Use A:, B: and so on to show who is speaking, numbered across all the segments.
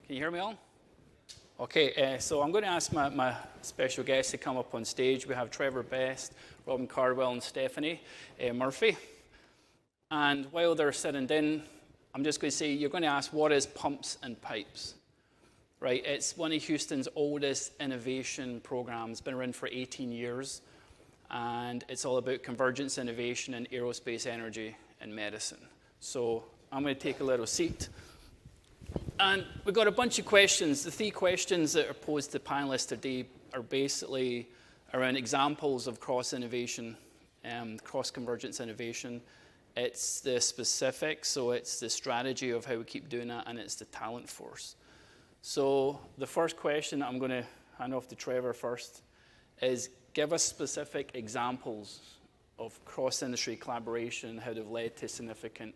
A: Can you hear me all? Okay, so I'm going to ask my special guests to come up on stage. We have Trevor Best, Robin Cardwell, and Stephanie Murphy. And while they're sitting down, I'm just going to say, you're going to ask, what is pumps and pipes? Right, it's one of Houston's oldest innovation programs, been around for 18 years, and it's all about convergence innovation in aerospace, energy, and medicine. So I'm going to take a little seat. And we've got a bunch of questions. The 3 questions that are posed to panelists today are basically around examples of cross-innovation, cross-convergence innovation. It's the specifics, so it's the strategy of how we keep doing that, and it's the talent force. So the first question I'm going to hand off to Trevor first is, give us specific examples of cross-industry collaboration, how they've led to significant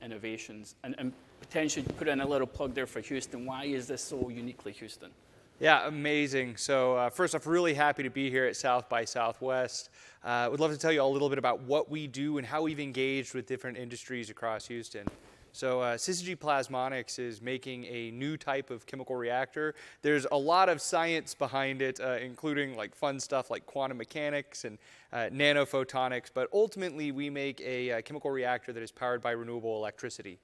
A: innovations. And potentially put in a little plug there for Houston. Why is this so uniquely Houston?
B: Yeah, amazing. So first off, really happy to be here at South by Southwest. Would love to tell you a little bit about what we do and how we've engaged with different industries across Houston. So Syzygy Plasmonics is making a new type of chemical reactor. There's a lot of science behind it, including like fun stuff like quantum mechanics and nanophotonics, but ultimately we make a chemical reactor that is powered by renewable electricity.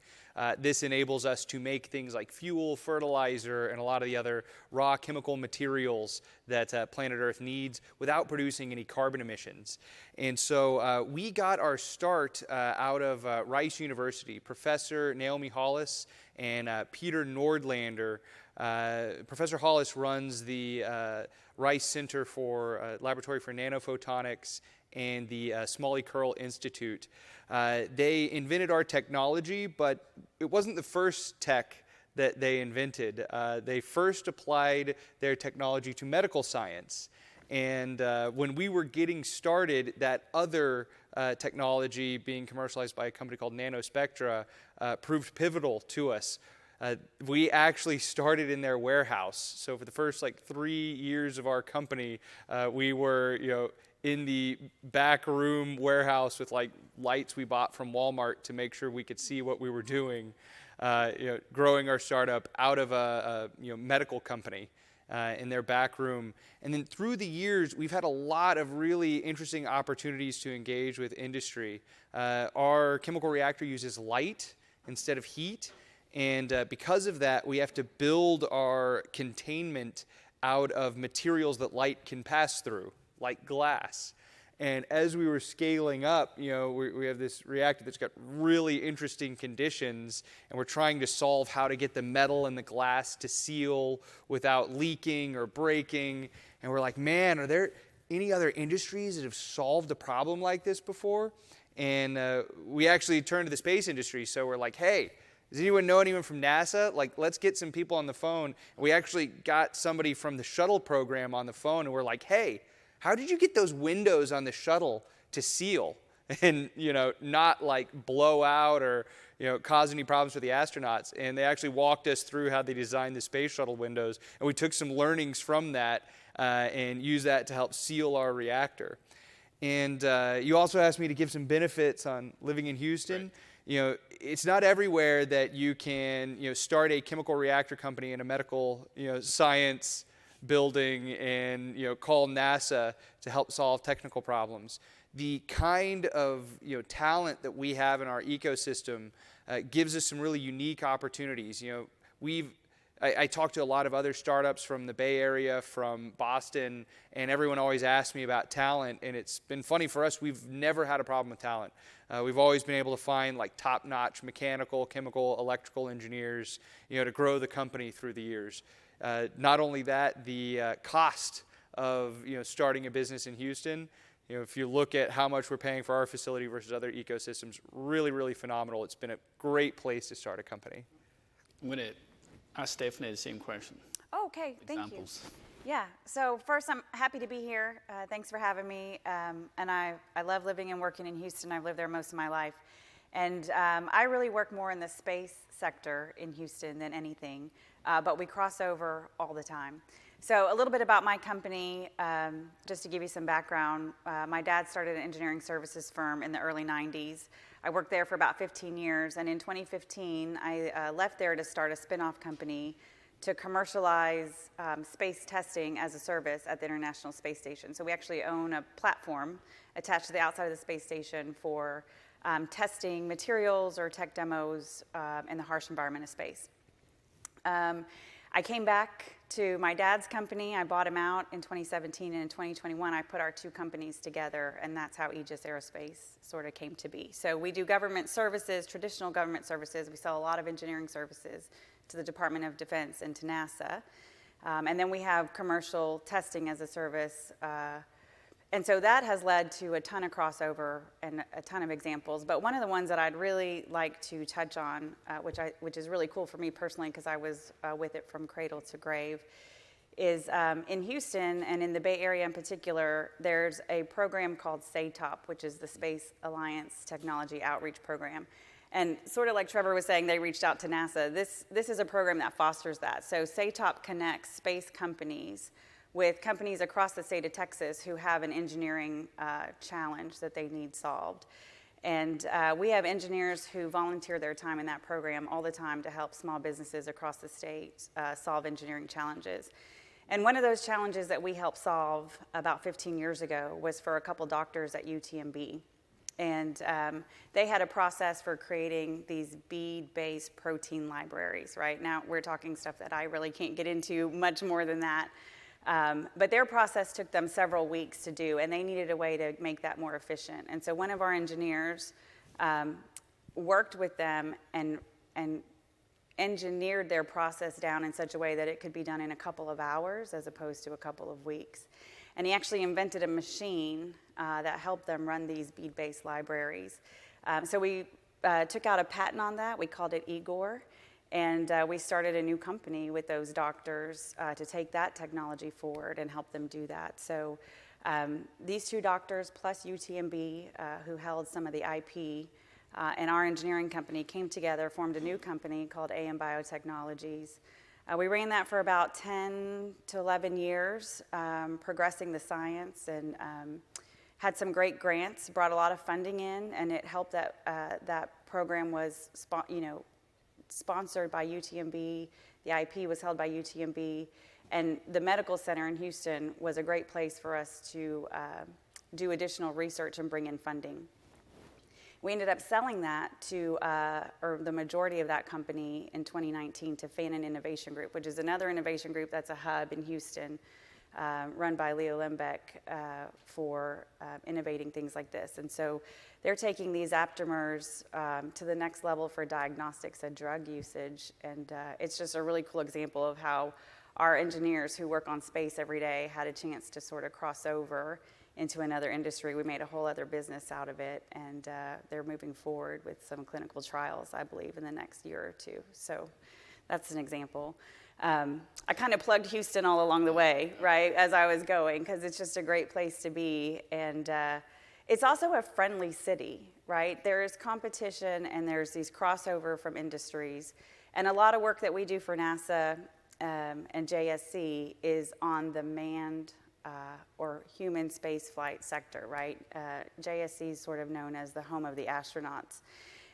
B: This enables us to make things like fuel, fertilizer, and a lot of the other raw chemical materials that planet Earth needs without producing any carbon emissions. And so we got our start out of Rice University. Professor Naomi Hollis and Peter Nordlander. Professor Hollis runs the Rice Center for Laboratory for Nanophotonics and the Smalley Curl Institute. They invented our technology, but it wasn't the first tech that they invented. They first applied their technology to medical science. And when we were getting started, that other technology being commercialized by a company called Nanospectra proved pivotal to us. We actually started in their warehouse. So for the first 3 years of our company, we were, in the back room warehouse with lights we bought from Walmart to make sure we could see what we were doing, growing our startup out of a medical company in their back room. And then through the years, we've had a lot of really interesting opportunities to engage with industry. Our chemical reactor uses light instead of heat. And because of that, we have to build our containment out of materials that light can pass through, like glass. And as we were scaling up, we have this reactor that's got really interesting conditions, and we're trying to solve how to get the metal and the glass to seal without leaking or breaking. And we're like, man, are there any other industries that have solved a problem like this before? And we actually turned to the space industry. So we're like, hey, does anyone know anyone from NASA? Let's get some people on the phone. And we actually got somebody from the shuttle program on the phone, and we're like, hey, how did you get those windows on the shuttle to seal and, not blow out or, cause any problems for the astronauts? And they actually walked us through how they designed the space shuttle windows. And we took some learnings from that and used that to help seal our reactor. And you also asked me to give some benefits on living in Houston. Right. It's not everywhere that you can, start a chemical reactor company in a medical, science building and, call NASA to help solve technical problems. The kind of, talent that we have in our ecosystem gives us some really unique opportunities. I talked to a lot of other startups from the Bay Area, from Boston, and everyone always asks me about talent, and it's been funny for us. We've never had a problem with talent. We've always been able to find top-notch mechanical, chemical, electrical engineers, to grow the company through the years. Not only that, the cost of starting a business in Houston, if you look at how much we're paying for our facility versus other ecosystems, really, really phenomenal. It's been a great place to start a company.
A: I'm going to ask Stephanie the same question.
C: Oh, okay,
A: Examples.
C: Thank you. Yeah, so first I'm happy to be here. Thanks for having me. And I love living and working in Houston. I've lived there most of my life. And I really work more in the space sector in Houston than anything, but we cross over all the time. So a little bit about my company, just to give you some background. My dad started an engineering services firm in the early 90s. I worked there for about 15 years, and in 2015, I left there to start a spin-off company to commercialize space testing as a service at the International Space Station. So we actually own a platform attached to the outside of the space station for testing materials or tech demos in the harsh environment of space. I came back to my dad's company. I bought him out in 2017, and in 2021, I put our two companies together, and that's how Aegis Aerospace sort of came to be. So we do government services, traditional government services. We sell a lot of engineering services to the Department of Defense and to NASA. And then we have commercial testing as a service. And so that has led to a ton of crossover and a ton of examples. But one of the ones that I'd really like to touch on, which is really cool for me personally because I was with it from cradle to grave, is in Houston and in the Bay Area in particular, there's a program called SATOP, which is the Space Alliance Technology Outreach Program. And sort of like Trevor was saying, they reached out to NASA. This is a program that fosters that. So SATOP connects space companies with companies across the state of Texas who have an engineering challenge that they need solved. And we have engineers who volunteer their time in that program all the time to help small businesses across the state solve engineering challenges. And one of those challenges that we helped solve about 15 years ago was for a couple doctors at UTMB. And they had a process for creating these bead-based protein libraries, right? Now we're talking stuff that I really can't get into much more than that. But their process took them several weeks to do, and they needed a way to make that more efficient. And so one of our engineers worked with them and engineered their process down in such a way that it could be done in a couple of hours as opposed to a couple of weeks. And he actually invented a machine that helped them run these bead-based libraries. So we took out a patent on that. We called it Igor. And we started a new company with those doctors to take that technology forward and help them do that. So these two doctors plus UTMB, who held some of the IP, and our engineering company came together, formed a new company called AM Biotechnologies. We ran that for about 10 to 11 years, progressing the science, and had some great grants, brought a lot of funding in, and it helped that that program was, sponsored by UTMB. The IP was held by UTMB, and the medical center in Houston was a great place for us to do additional research and bring in funding. We ended up selling that to, or the majority of that company in 2019 to Fanon Innovation Group, which is another innovation group that's a hub in Houston, run by Leo Lembeck for innovating things like this. And so they're taking these aptamers to the next level for diagnostics and drug usage. And it's just a really cool example of how our engineers who work on space every day had a chance to sort of cross over into another industry. We made a whole other business out of it, and they're moving forward with some clinical trials, I believe, in the next year or two. So that's an example. I kind of plugged Houston all along the way, right, as I was going, because it's just a great place to be. And it's also a friendly city, right? There is competition, and there's these crossover from industries. And a lot of work that we do for NASA and JSC is on the manned or human space flight sector, right? JSC is sort of known as the home of the astronauts.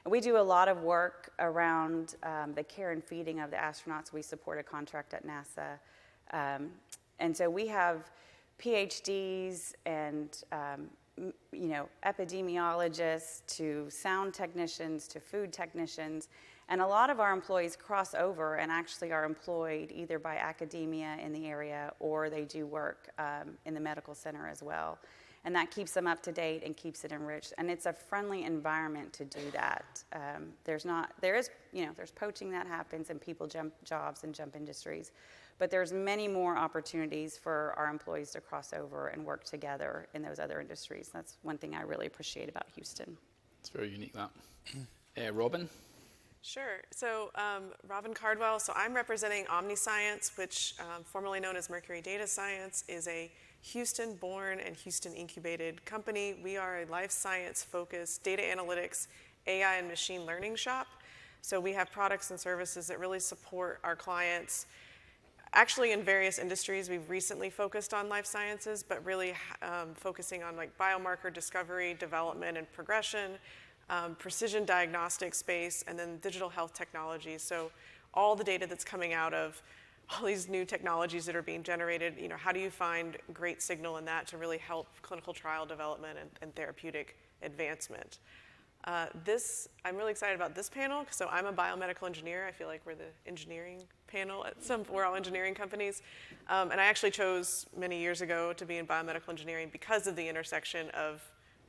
C: And we do a lot of work around the care and feeding of the astronauts. We support a contract at NASA. And so we have PhDs and epidemiologists to sound technicians to food technicians. And a lot of our employees cross over and actually are employed either by academia in the area or they do work in the medical center as well. And that keeps them up to date and keeps it enriched. And it's a friendly environment to do that. There's poaching that happens and people jump jobs and jump industries. But there's many more opportunities for our employees to cross over and work together in those other industries. That's one thing I really appreciate about Houston.
A: It's very unique, that. Robin?
D: Sure. So Robin Cardwell. So I'm representing OmniScience, which formerly known as Mercury Data Science, is a Houston-born and Houston-incubated company. We are a life science-focused data analytics, AI, and machine learning shop. So we have products and services that really support our clients. Actually, in various industries, we've recently focused on life sciences, but really focusing on like biomarker discovery, development, and progression. precision diagnostic space, and then digital health technologies. So all the data that's coming out of all these new technologies that are being generated, how do you find great signal in that to really help clinical trial development and therapeutic advancement? I'm really excited about this panel. So I'm a biomedical engineer. I feel like we're the engineering panel we're all engineering companies. And I actually chose many years ago to be in biomedical engineering because of the intersection of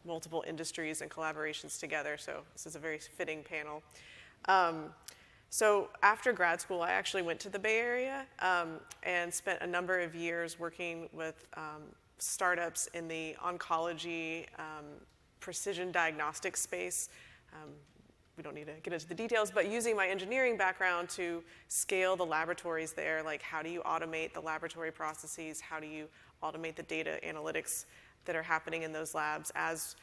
D: multiple industries and collaborations together. So this is a very fitting panel. So after grad school, I actually went to the Bay Area and spent a number of years working with startups in the oncology, precision diagnostic space. We don't need to get into the details, but using my engineering background to scale the laboratories there, like how do you automate the laboratory processes? How do you automate the data analytics that are happening in those labs as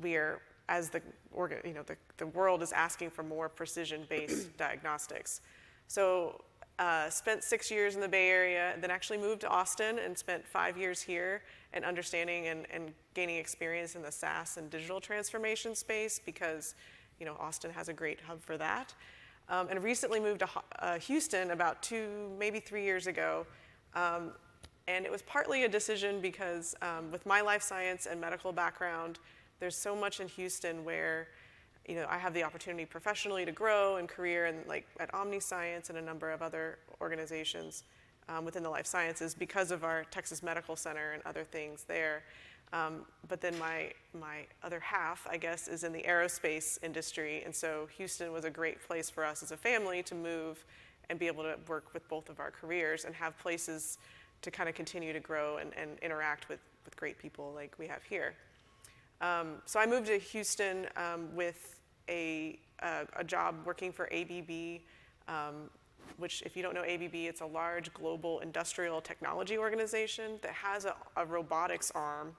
D: the world is asking for more precision-based diagnostics. So spent 6 years in the Bay Area, then actually moved to Austin and spent 5 years here and understanding and gaining experience in the SaaS and digital transformation space because Austin has a great hub for that. And recently moved to Houston about 2, maybe 3 years ago. And it was partly a decision because with my life science and medical background, there's so much in Houston where I have the opportunity professionally to grow and career and like at OmniScience and a number of other organizations within the life sciences because of our Texas Medical Center and other things there. But then my other half, I guess, is in the aerospace industry. And so Houston was a great place for us as a family to move and be able to work with both of our careers and have places to kind of continue to grow and interact with great people like we have here. So I moved to Houston with a job working for ABB, which if you don't know ABB, it's a large global industrial technology organization that has a robotics arm.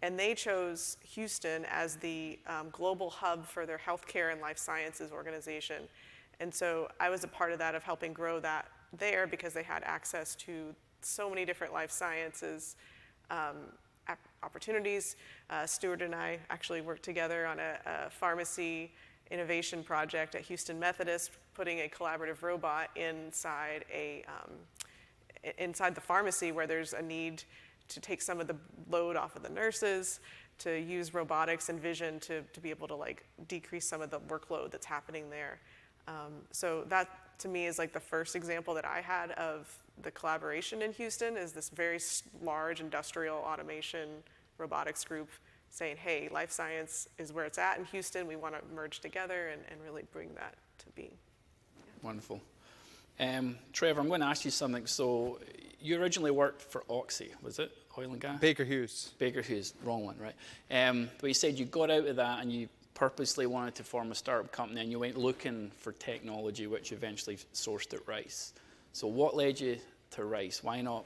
D: And they chose Houston as the global hub for their healthcare and life sciences organization. And so I was a part of that, of helping grow that there because they had access to so many different life sciences opportunities. Stuart and I actually worked together on a pharmacy innovation project at Houston Methodist, putting a collaborative robot inside the pharmacy where there's a need to take some of the load off of the nurses, to use robotics and vision to be able to like decrease some of the workload that's happening there. So that to me is like the first example that I had of the collaboration in Houston is this very large industrial automation robotics group saying, hey, life science is where it's at in Houston. We want to merge together and really bring that to be. Yeah.
A: Wonderful. Trevor, I'm going to ask you something. So you originally worked for Oxy, was it? Oil and gas?
B: Baker Hughes.
A: Baker Hughes, wrong one, right? But you said you got out of that and you purposely wanted to form a startup company and you went looking for technology which eventually sourced at Rice. So what led you to Rice? Why not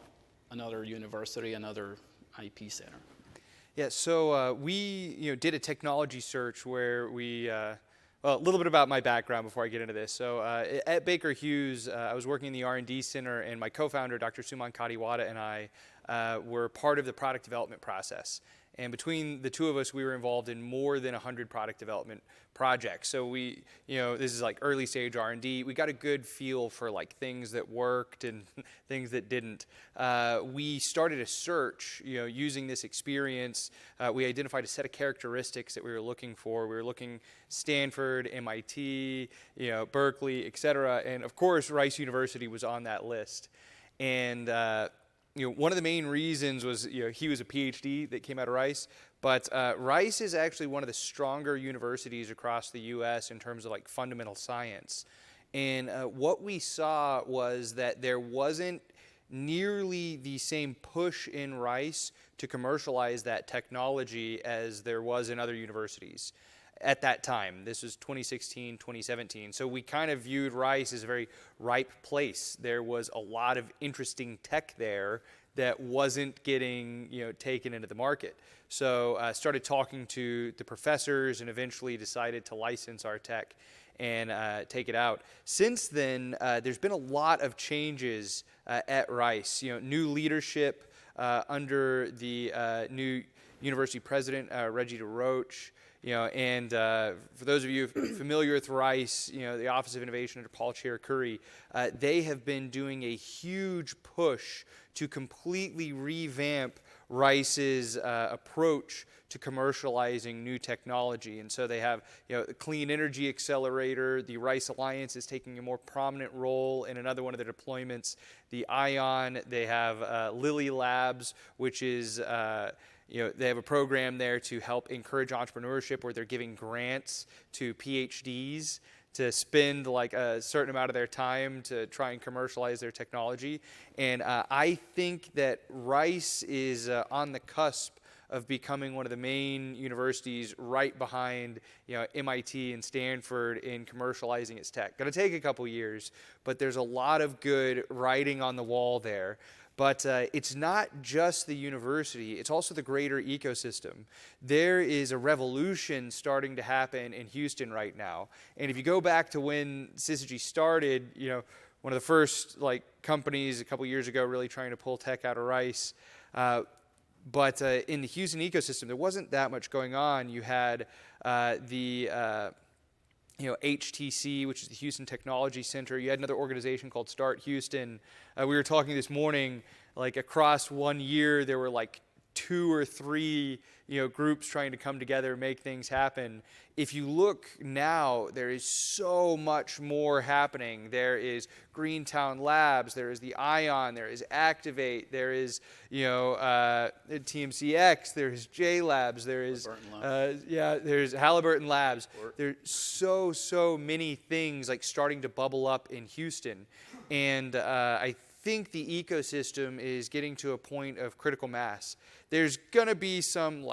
A: another university, another IP center?
B: Yeah, so we did a technology search where we, well, a little bit about my background before I get into this. So at Baker Hughes, I was working in the R&D center, and my co-founder, Dr. Suman Kadiwada, and I were part of the product development process. And between the two of us, we were involved in more than 100 product development projects. So we, this is like early stage R&D. We got a good feel for like things that worked and things that didn't. We started a search, using this experience. We identified a set of characteristics that we were looking for. We were looking Stanford, MIT, Berkeley, et cetera. And of course, Rice University was on that list. And one of the main reasons was, he was a PhD that came out of Rice, but Rice is actually one of the stronger universities across the U.S. in terms of like fundamental science. And what we saw was that there wasn't nearly the same push in Rice to commercialize that technology as there was in other universities at that time. This was 2016, 2017. So we kind of viewed Rice as a very ripe place. There was a lot of interesting tech there that wasn't getting taken into the market. So started talking to the professors and eventually decided to license our tech and take it out. Since then, there's been a lot of changes at Rice. New leadership under the new university president, Reggie DeRoche. And for those of you familiar with Rice, the Office of Innovation under Paul Chair Curry, they have been doing a huge push to completely revamp Rice's approach to commercializing new technology. And so they have, the Clean Energy Accelerator. The Rice Alliance is taking a more prominent role in another one of their deployments, the ION. They have Lilly Labs, which is they have a program there to help encourage entrepreneurship where they're giving grants to PhDs to spend like a certain amount of their time to try and commercialize their technology. And I think that Rice is on the cusp of becoming one of the main universities right behind MIT and Stanford in commercializing its tech. Going to take a couple years, but there's a lot of good writing on the wall there. But it's not just the university, it's also the greater ecosystem. There is a revolution starting to happen in Houston right now. And if you go back to when Syzygy started, one of the first companies a couple years ago really trying to pull tech out of Rice. But in the Houston ecosystem, there wasn't that much going on. You had HTC, which is the Houston Technology Center. You had another organization called Start Houston. We were talking this morning, across 1 year, there were 2 or 3 groups trying to come together and make things happen. If you look now, there is so much more happening. There is Greentown Labs, there is the ION, there is Activate, there is TMCX, there is J Labs, there is there's Halliburton Labs. There's so many things starting to bubble up in Houston, and I think the ecosystem is getting to a point of critical mass. There's going to be some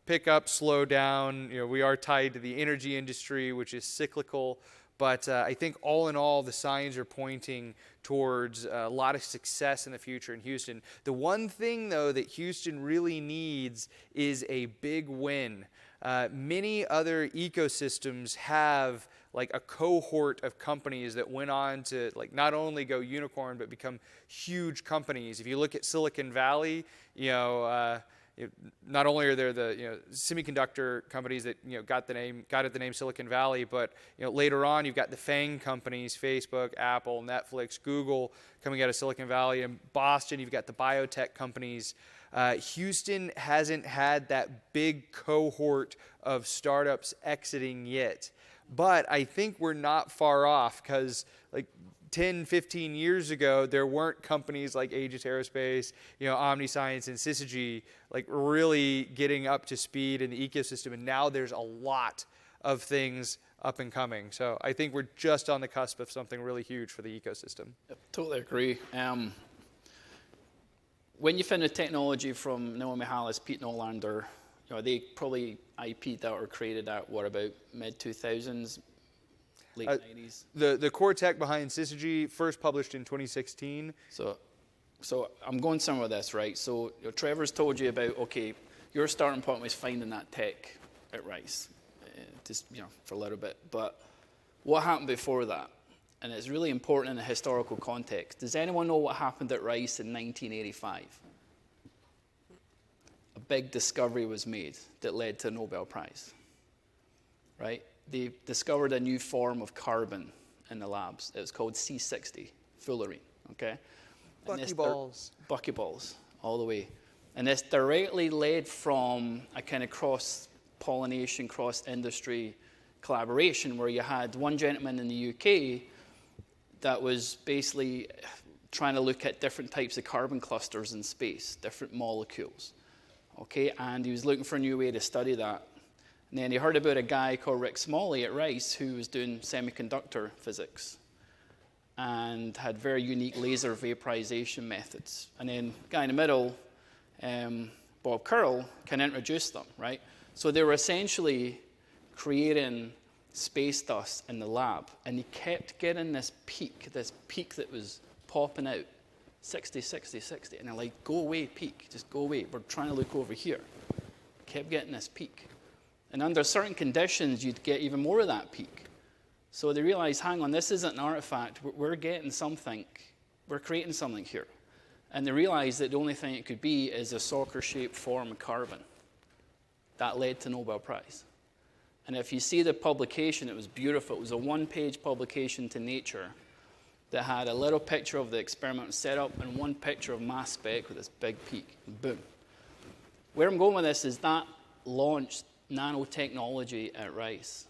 B: pick up, slow down. We are tied to the energy industry, which is cyclical. But I think all in all, the signs are pointing towards a lot of success in the future in Houston. The one thing, though, that Houston really needs is a big win. Many other ecosystems have a cohort of companies that went on to not only go unicorn but become huge companies. If you look at Silicon Valley, not only are there the semiconductor companies that got it the name Silicon Valley, but later on you've got the FANG companies, Facebook, Apple, Netflix, Google coming out of Silicon Valley. In Boston, you've got the biotech companies. Houston hasn't had that big cohort of startups exiting yet. But I think we're not far off because 10, 15 years ago, there weren't companies like Aegis Aerospace, Omniscience, and Syzygy really getting up to speed in the ecosystem. And now there's a lot of things up and coming. So I think we're just on the cusp of something really huge for the ecosystem.
A: Yep, totally agree. When you find the technology from Naomi Hallis, Pete Nolander, they probably IP'd that or created that, about mid-2000s, late 90s?
B: The core tech behind Syzygy first published in 2016.
A: So I'm going somewhere with this, right? So Trevor's told you about, okay, your starting point was finding that tech at Rice, just for a little bit. But what happened before that? And it's really important in the historical context. Does anyone know what happened at Rice in 1985? A big discovery was made that led to a Nobel Prize, right? They discovered a new form of carbon in the labs. It was called C60, fullerene, okay? Buckyballs, all the way. And this directly led from a kind of cross-pollination, cross-industry collaboration where you had one gentleman in the UK that was basically trying to look at different types of carbon clusters in space, different molecules, okay? And he was looking for a new way to study that. And then he heard about a guy called Rick Smalley at Rice who was doing semiconductor physics and had very unique laser vaporization methods. And then the guy in the middle, Bob Curl, can introduce them, right? So they were essentially creating space dust in the lab, and he kept getting this peak that was popping out, 60, 60, 60, and they're like, go away, peak, just go away. We're trying to look over here. Kept getting this peak. And under certain conditions, you'd get even more of that peak. So they realized, hang on, this isn't an artifact. We're getting something. We're creating something here. And they realized that the only thing it could be is a soccer-shaped form of carbon. That led to Nobel Prize. And if you see the publication, it was beautiful. It was a one-page publication to Nature that had a little picture of the experimental setup and one picture of mass spec with this big peak. Boom. Where I'm going with this is that launched nanotechnology at Rice.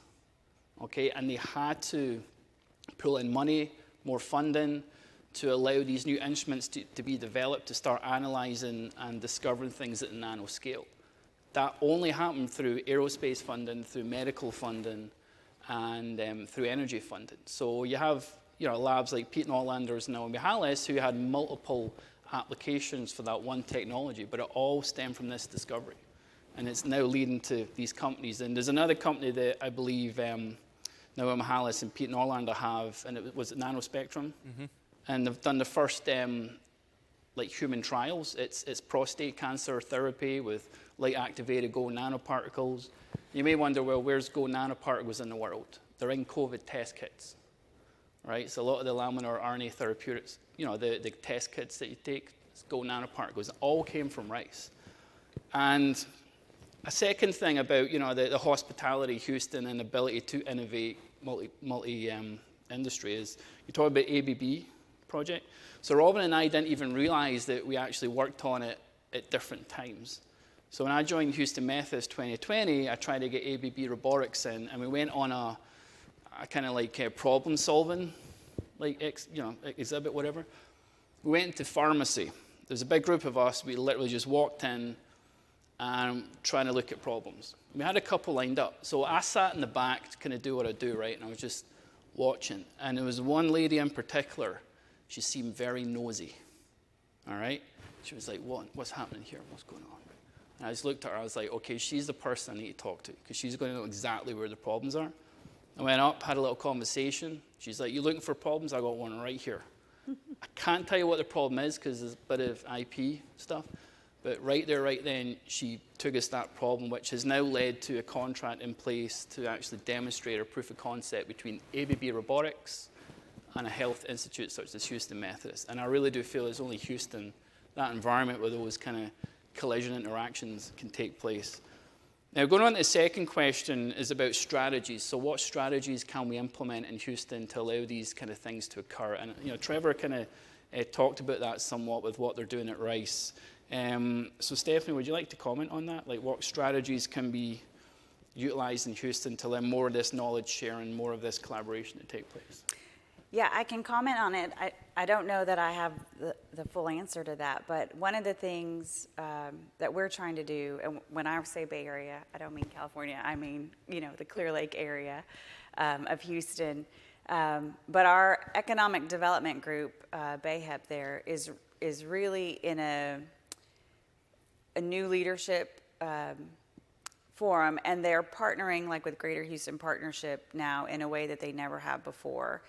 A: Okay, and they had to pull in money, more funding, to allow these new instruments to be developed, to start analyzing and discovering things at the nanoscale. That only happened through aerospace funding, through medical funding, and through energy funding. So you have labs like Pete Nordlander's and Naomi Hallis who had multiple applications for that one technology, but it all stemmed from this discovery. And it's now leading to these companies. And there's another company that I believe Naomi Hallis and Pete Nordlander have, and it was Nanospectrum. Mm-hmm. And they've done the first human trials. It's prostate cancer therapy with light-activated gold nanoparticles. You may wonder, well, where's gold nanoparticles in the world? They're in COVID test kits, right? So a lot of the laminar RNA therapeutics, the test kits that you take, it's gold nanoparticles. It all came from Rice. And a second thing about, the hospitality Houston and ability to innovate multi-industry is, you talk about ABB project. So Robin and I didn't even realize that we actually worked on it at different times. So when I joined Houston Methodist 2020, I tried to get ABB robotics in, and we went on a kind of problem solving, exhibit, whatever. We went into pharmacy. There's a big group of us. We literally just walked in and trying to look at problems. We had a couple lined up. So I sat in the back to kind of do what I do, right? And I was just watching. And there was one lady in particular. She seemed very nosy, all right? She was like, what's happening here? What's going on? And I just looked at her. I was like, okay, she's the person I need to talk to because she's going to know exactly where the problems are. I went up, had a little conversation. She's like, you looking for problems? I got one right here. I can't tell you what the problem is because there's a bit of IP stuff. But right there, right then, she took us that problem, which has now led to a contract in place to actually demonstrate a proof of concept between ABB Robotics and a health institute such as Houston Methodist. And I really do feel it's only Houston, that environment where those kind of collision interactions can take place. Now, going on to the second question is about strategies. So what strategies can we implement in Houston to allow these kind of things to occur? And Trevor kind of talked about that somewhat with what they're doing at Rice. So Stephanie, would you like to comment on that? Like what strategies can be utilized in Houston to allow more of this knowledge sharing, more of this collaboration to take place?
C: Yeah, I can comment on it. I don't know that I have the full answer to that, but one of the things that we're trying to do, and when I say Bay Area, I don't mean California, I mean, the Clear Lake area of Houston. But our economic development group, BayHep there, is really in a new leadership forum, and they're partnering with Greater Houston Partnership now in a way that they never have before.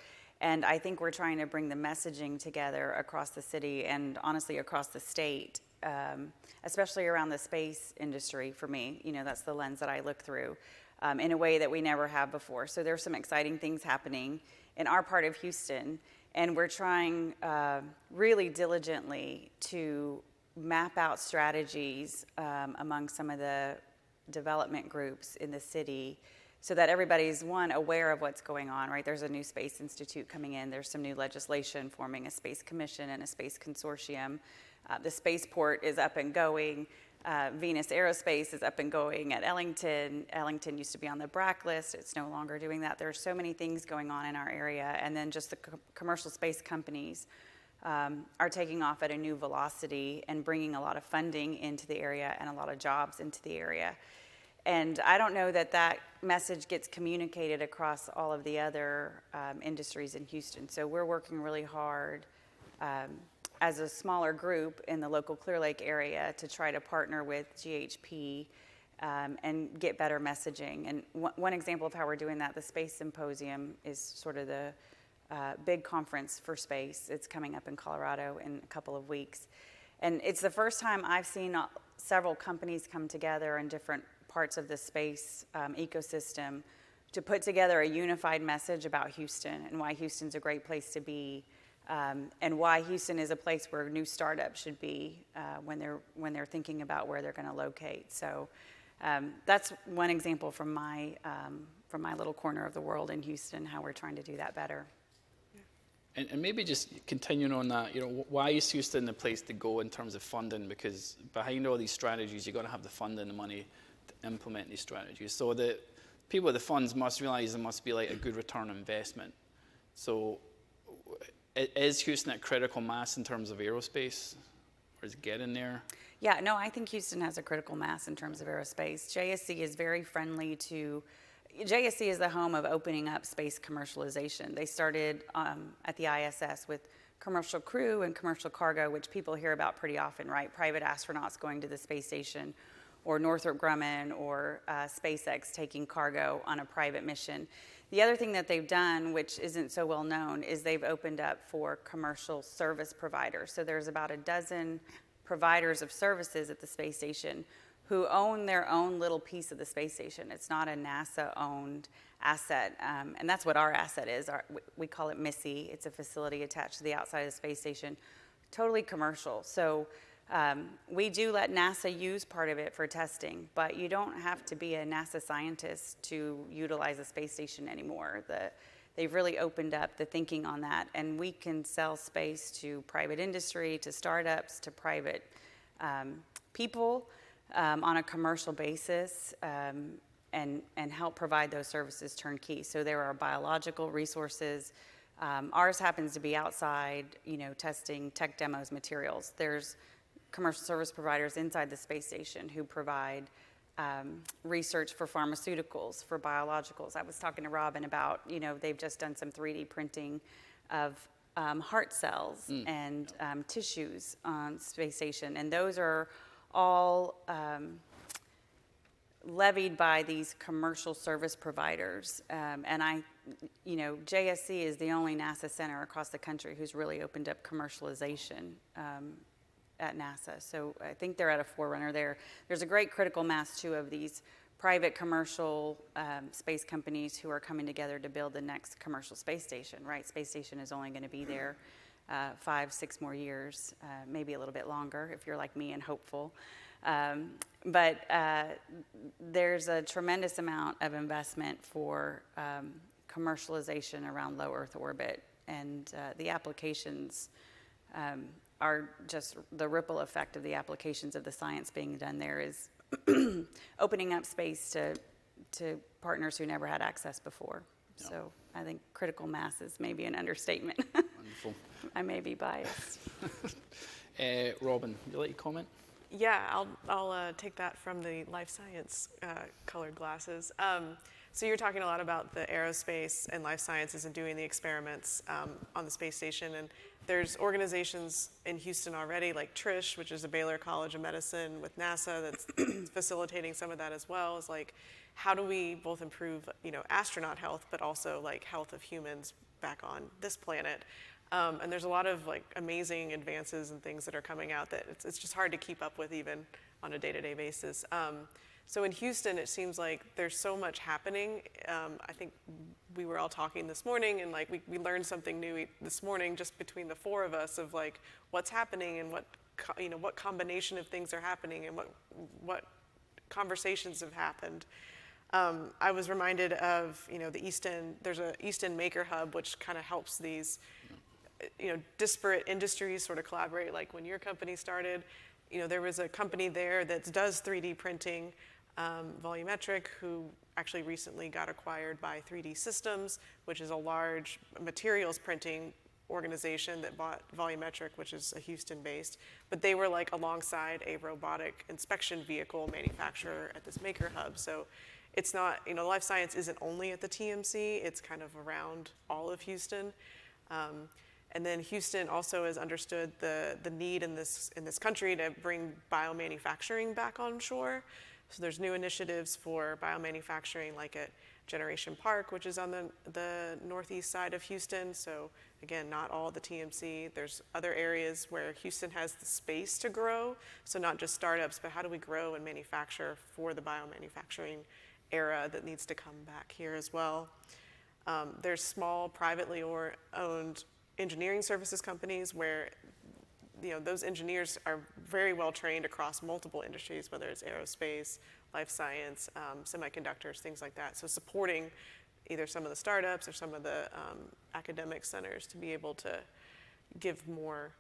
C: And I think we're trying to bring the messaging together across the city and honestly across the state, especially around the space industry for me. That's the lens that I look through in a way that we never have before. So there's some exciting things happening in our part of Houston, and we're trying really diligently to map out strategies among some of the development groups in the city so that everybody's, one, aware of what's going on, right? There's a new space institute coming in. There's some new legislation forming a space commission and a space consortium. The spaceport is up and going. Venus Aerospace is up and going at Ellington. Ellington used to be on the BRAC list. It's no longer doing that. There's so many things going on in our area. And then just the commercial space companies are taking off at a new velocity and bringing a lot of funding into the area and a lot of jobs into the area. And I don't know that message gets communicated across all of the other industries in Houston. So we're working really hard as a smaller group in the local Clear Lake area to try to partner with GHP and get better messaging. And one example of how we're doing that, the Space Symposium is sort of the big conference for space. It's coming up in Colorado in a couple of weeks. And it's the first time I've seen several companies come together in different parts of the space ecosystem to put together a unified message about Houston and why Houston's a great place to be and why Houston is a place where new startups should be when they're thinking about where they're going to locate. So that's one example from my little corner of the world in Houston, how we're trying to do that better.
A: And maybe just continuing on that, why is Houston the place to go in terms of funding? Because behind all these strategies, you're going to have the funding and the money to implement these strategies. So the people with the funds must realize there must be like a good return on investment. So is Houston at critical mass in terms of aerospace? Or is it getting there?
C: Yeah, no, I think Houston has a critical mass in terms of aerospace. JSC is very friendly to, JSC is the home of opening up space commercialization. They started at the ISS with commercial crew and commercial cargo, which people hear about pretty often, right? Private astronauts going to the space station, or Northrop Grumman or SpaceX taking cargo on a private mission. The other thing that they've done, which isn't so well known, is they've opened up for commercial service providers. So there's about a dozen providers of services at the space station who own their own little piece of the space station. It's not a NASA-owned asset, and that's what our asset is. We call it MISSY. It's a facility attached to the outside of the space station, totally commercial. So we do let NASA use part of it for testing, but you don't have to be a NASA scientist to utilize a space station anymore. They've really opened up the thinking on that, and we can sell space to private industry, to startups, to private people on a commercial basis, and help provide those services turnkey. So there are biological resources. Ours happens to be outside, testing tech demos materials. There's commercial service providers inside the space station who provide research for pharmaceuticals, for biologicals. I was talking to Robin about, they've just done some 3D printing of heart cells and tissues on space station, and those are all levied by these commercial service providers. And JSC is the only NASA center across the country who's really opened up commercialization at NASA. So I think they're at a forerunner there. There's a great critical mass, too, of these private commercial space companies who are coming together to build the next commercial space station, right? Space station is only going to be there 5-6 more years, maybe a little bit longer if you're like me and hopeful. But there's a tremendous amount of investment for commercialization around low Earth orbit, and the applications are just the ripple effect of the applications of the science being done there is opening up space to partners who never had access before. Yeah. So I think critical mass is maybe an understatement.
A: Wonderful.
C: I may be biased.
A: Robin, would you like to comment?
D: Yeah, I'll take that from the life science colored glasses. So you're talking a lot about the aerospace and life sciences and doing the experiments on the space station. And there's organizations in Houston already, like TRISH, which is the Baylor College of Medicine with NASA, that's facilitating some of that as well. Is like, how do we both improve, astronaut health, but also like health of humans back on this planet? And there's a lot of like amazing advances and things that are coming out that it's just hard to keep up with even on a day-to-day basis. So in Houston, it seems like there's so much happening. I think we were all talking this morning, and like we learned something new this morning just between the four of us of like what's happening and what combination of things are happening and what conversations have happened. I was reminded of there's a Easton Maker Hub, which kind of helps these disparate industries sort of collaborate. Like when your company started, there was a company there that does 3D printing, Volumetric, who actually recently got acquired by 3D Systems, which is a large materials printing organization that bought Volumetric, which is a Houston-based. But they were like alongside a robotic inspection vehicle manufacturer at this Maker Hub. So it's not, life science isn't only at the TMC, it's kind of around all of Houston. And then Houston also has understood the need in this country to bring biomanufacturing back on shore. So there's new initiatives for biomanufacturing, like at Generation Park, which is on the northeast side of Houston. So again, not all the TMC. There's other areas where Houston has the space to grow. So not just startups, but how do we grow and manufacture for the biomanufacturing era that needs to come back here as well. There's small privately owned engineering services companies where those engineers are very well trained across multiple industries, whether it's aerospace, life science, semiconductors, things like that. So supporting either some of the startups or some of the academic centers to be able to give more,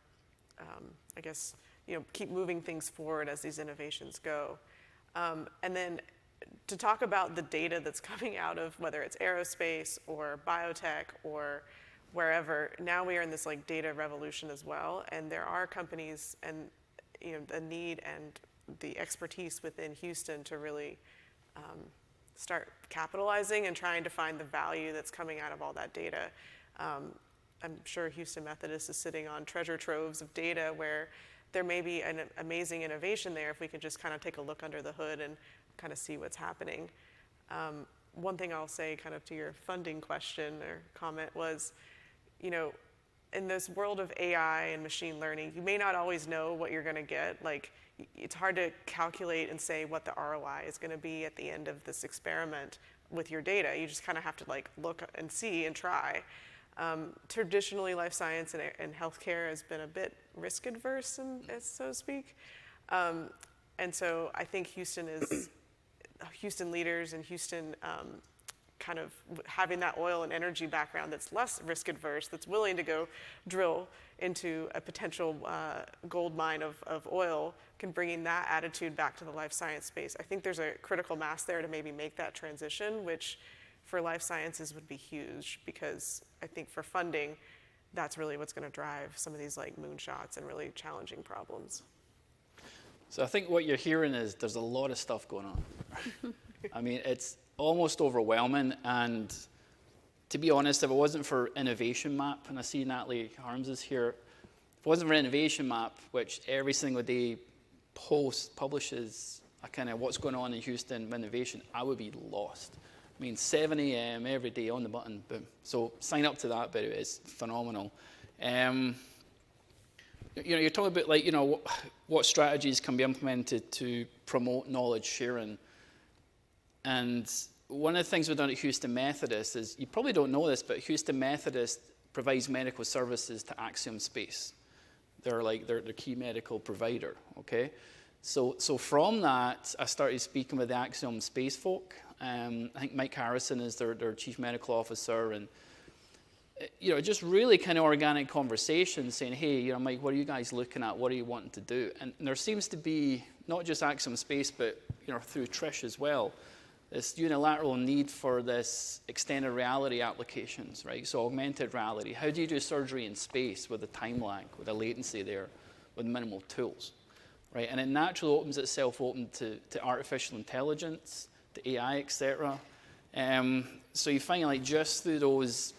D: keep moving things forward as these innovations go. And then to talk about the data that's coming out of whether it's aerospace or biotech or wherever, now we are in this like data revolution as well, and there are companies and the need and the expertise within Houston to really start capitalizing and trying to find the value that's coming out of all that data. I'm sure Houston Methodist is sitting on treasure troves of data where there may be an amazing innovation there if we could just kind of take a look under the hood and kind of see what's happening. One thing I'll say kind of to your funding question or comment was, in this world of AI and machine learning, you may not always know what you're going to get. Like, it's hard to calculate and say what the ROI is going to be at the end of this experiment with your data. You just kind of have to like look and see and try. Traditionally, life science and healthcare has been a bit risk adverse, so to speak. And so I think Houston leaders and Houston kind of having that oil and energy background that's less risk adverse, that's willing to go drill into a potential gold mine of oil, can bring that attitude back to the life science space. I think there's a critical mass there to maybe make that transition, which for life sciences would be huge, because I think for funding, that's really what's going to drive some of these like moonshots and really challenging problems.
A: So I think what you're hearing is there's a lot of stuff going on. I mean, it's almost overwhelming, and to be honest, if it wasn't for Innovation Map, and I see Natalie Harms is here, if it wasn't for Innovation Map, which every single day publishes a kind of what's going on in Houston innovation, I would be lost. I mean, 7 a.m. every day on the button, boom. So sign up to that, but it's phenomenal. You're talking about like, what strategies can be implemented to promote knowledge sharing. And one of the things we've done at Houston Methodist is, you probably don't know this, but Houston Methodist provides medical services to Axiom Space. They're the key medical provider, okay? So from that, I started speaking with the Axiom Space folk. I think Mike Harrison is their chief medical officer, and just really kind of organic conversation saying, hey, Mike, what are you guys looking at? What are you wanting to do? And there seems to be, not just Axiom Space, but through Trish as well, this unilateral need for this extended reality applications, right? So augmented reality. How do you do surgery in space with a time lag, with a latency there, with minimal tools, right? And it naturally opens itself open to artificial intelligence, to AI, etc. So you find like just through those,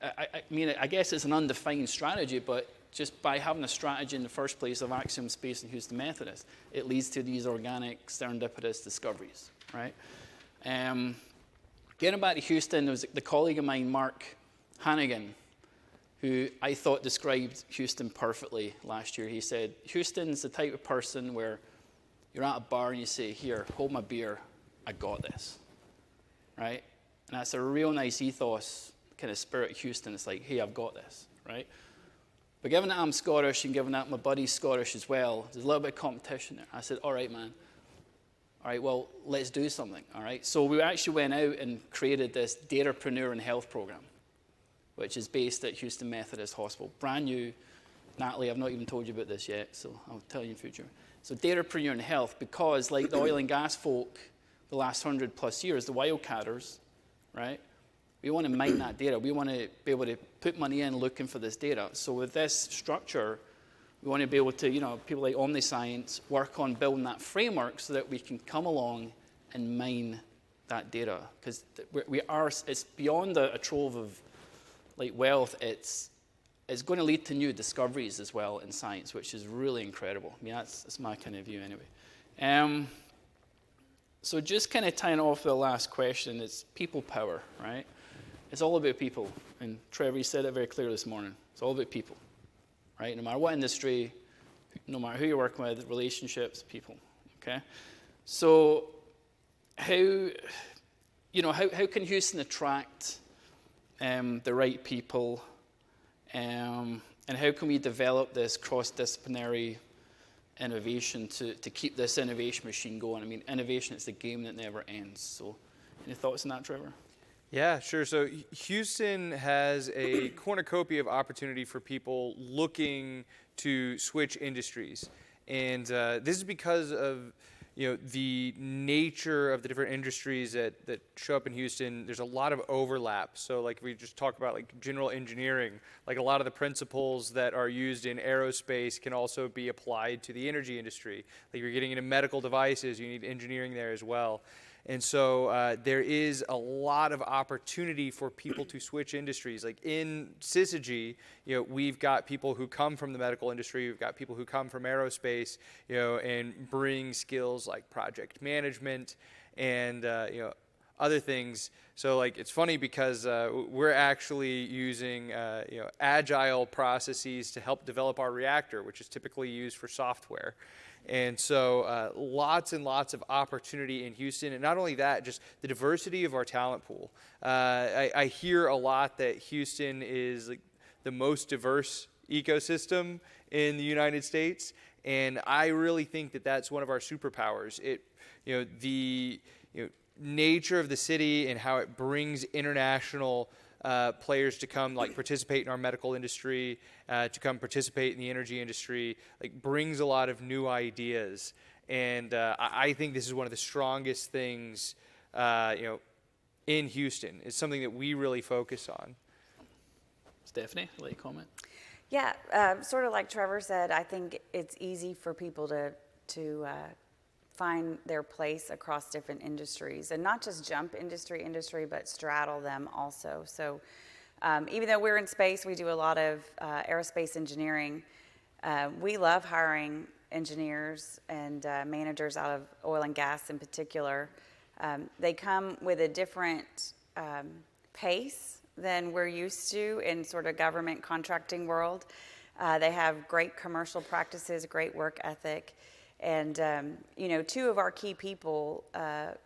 A: I guess it's an undefined strategy, but just by having a strategy in the first place of Axiom Space and Houston Methodist, it leads to these organic serendipitous discoveries, right? Getting back to Houston, there was the colleague of mine, Mark Hannigan, who I thought described Houston perfectly last year. He said, Houston's the type of person where you're at a bar and you say, here, hold my beer, I got this, right? And that's a real nice ethos, kind of spirit of Houston. It's like, hey, I've got this, right? But given that I'm Scottish and given that my buddy's Scottish as well, there's a little bit of competition there. I said, all right, man. All right, well, let's do something, all right? So we actually went out and created this Datapreneur in Health program, which is based at Houston Methodist Hospital. Brand new. Natalie, I've not even told you about this yet, so I'll tell you in future. So Datapreneur in Health, because like the oil and gas folk the last 100 plus years, the wildcatters, right? We want to mine that data. We want to be able to put money in looking for this data. So with this structure, we want to be able to, people like OmniScience work on building that framework so that we can come along and mine that data. Because it's beyond a trove of like wealth. It's going to lead to new discoveries as well in science, which is really incredible. I mean, that's my kind of view anyway. So just kind of tying off the last question, it's people power, right? It's all about people. And Trevor, you said it very clear this morning. It's all about people, right? No matter what industry, no matter who you're working with, relationships, people, okay? So how can Houston attract the right people? And how can we develop this cross-disciplinary innovation to keep this innovation machine going? I mean, innovation is the game that never ends. So any thoughts on that, Trevor?
B: Yeah, sure. So Houston has a cornucopia of opportunity for people looking to switch industries. And this is because of the nature of the different industries that show up in Houston. There's a lot of overlap. So like if we just talk about like general engineering, like a lot of the principles that are used in aerospace can also be applied to the energy industry. Like you're getting into medical devices, you need engineering there as well. And so there is a lot of opportunity for people to switch industries. Like in Syzygy, we've got people who come from the medical industry, we've got people who come from aerospace, and bring skills like project management and other things. So like it's funny because we're actually using agile processes to help develop our reactor, which is typically used for software. And so lots and lots of opportunity in Houston. And not only that, just the diversity of our talent pool. I hear a lot that Houston is like the most diverse ecosystem in the United States. And I really think that that's one of our superpowers. The nature of the city and how it brings international players to come like participate in our medical industry, to come participate in the energy industry, like brings a lot of new ideas. And I think this is one of the strongest things, in Houston. It's something that we really focus on.
A: Stephanie, late comment?
C: Yeah, sort of like Trevor said, I think it's easy for people to find their place across different industries, and not just jump industry, but straddle them also. So even though we're in space, we do a lot of aerospace engineering. We love hiring engineers and managers out of oil and gas in particular. They come with a different pace than we're used to in sort of government contracting world. They have great commercial practices, great work ethic. And, two of our key people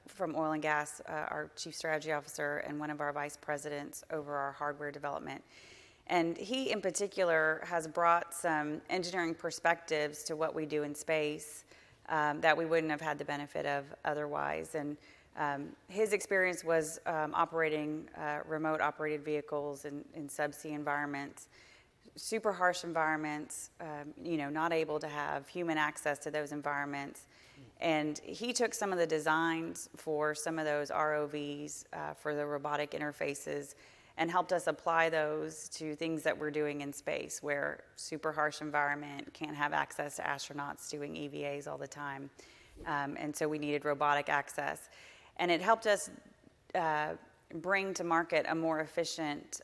C: from oil and gas, our chief strategy officer and one of our vice presidents over our hardware development. And he in particular has brought some engineering perspectives to what we do in space that we wouldn't have had the benefit of otherwise. And his experience was operating remote operated vehicles in subsea environments. Super harsh environments, not able to have human access to those environments. And he took some of the designs for some of those ROVs for the robotic interfaces and helped us apply those to things that we're doing in space, where super harsh environment, can't have access to astronauts doing EVAs all the time. And so we needed robotic access. And it helped us bring to market a more efficient